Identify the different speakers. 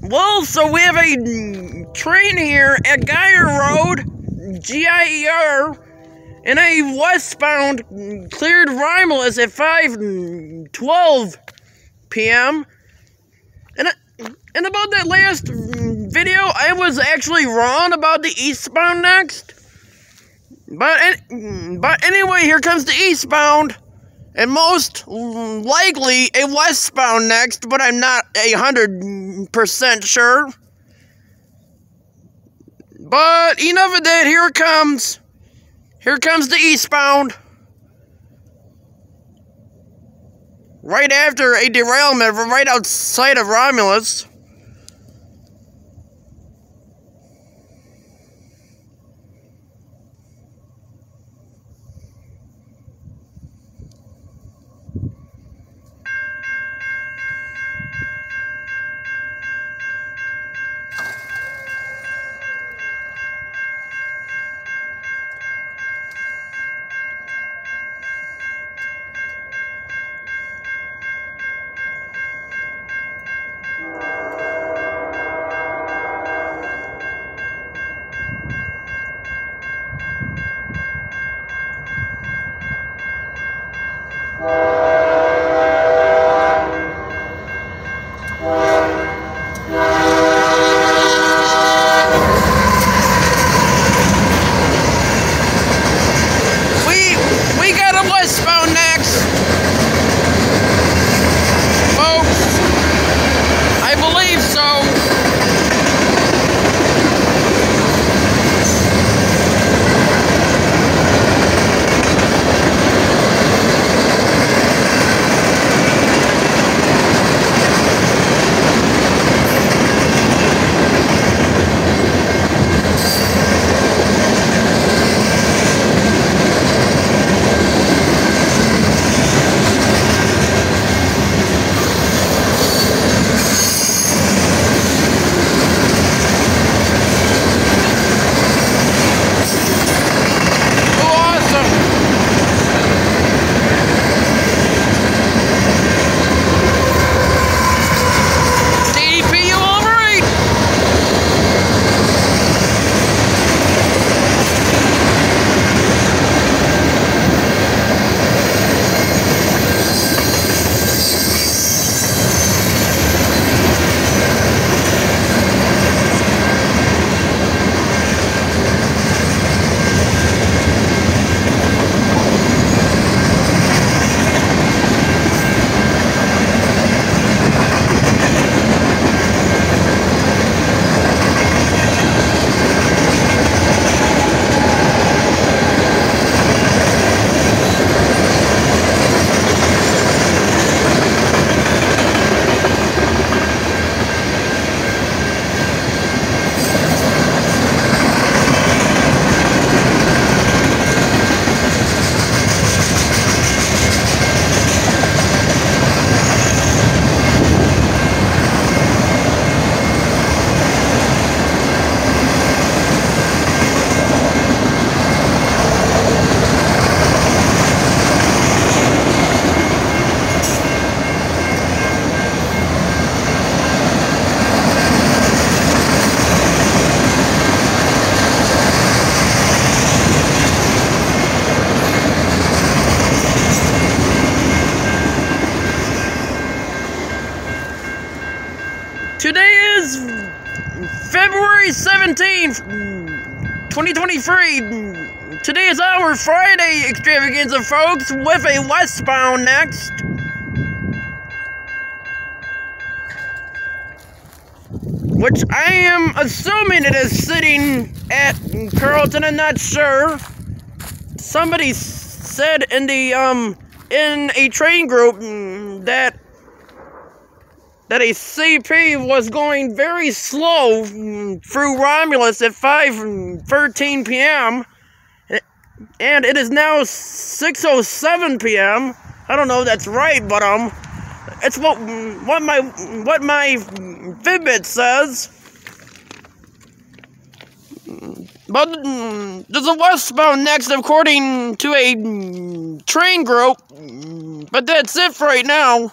Speaker 1: Well, so we have a train here at Gier Road, Gier, in a westbound cleared Romulus at 5:12 p.m. And about that last video, I was actually wrong about the eastbound next. But anyway, here comes the eastbound. And most likely a westbound next, but I'm not 100% sure. But enough of that, here it comes. Here comes the eastbound. Right after a derailment right outside of Romulus. We got a westbound next, folks. I believe so. Today is February 17th, 2023. Today is our Friday extravaganza, folks, with a westbound next. Which I am assuming it is sitting at Carlton, I'm not sure. Somebody said in the, in a train group that a CP was going very slow through Romulus at 5:13 p.m. and it is now 6:07 p.m. I don't know if that's right, but it's what my Fitbit says. But there's a westbound next, according to a train group. But that's it for right now.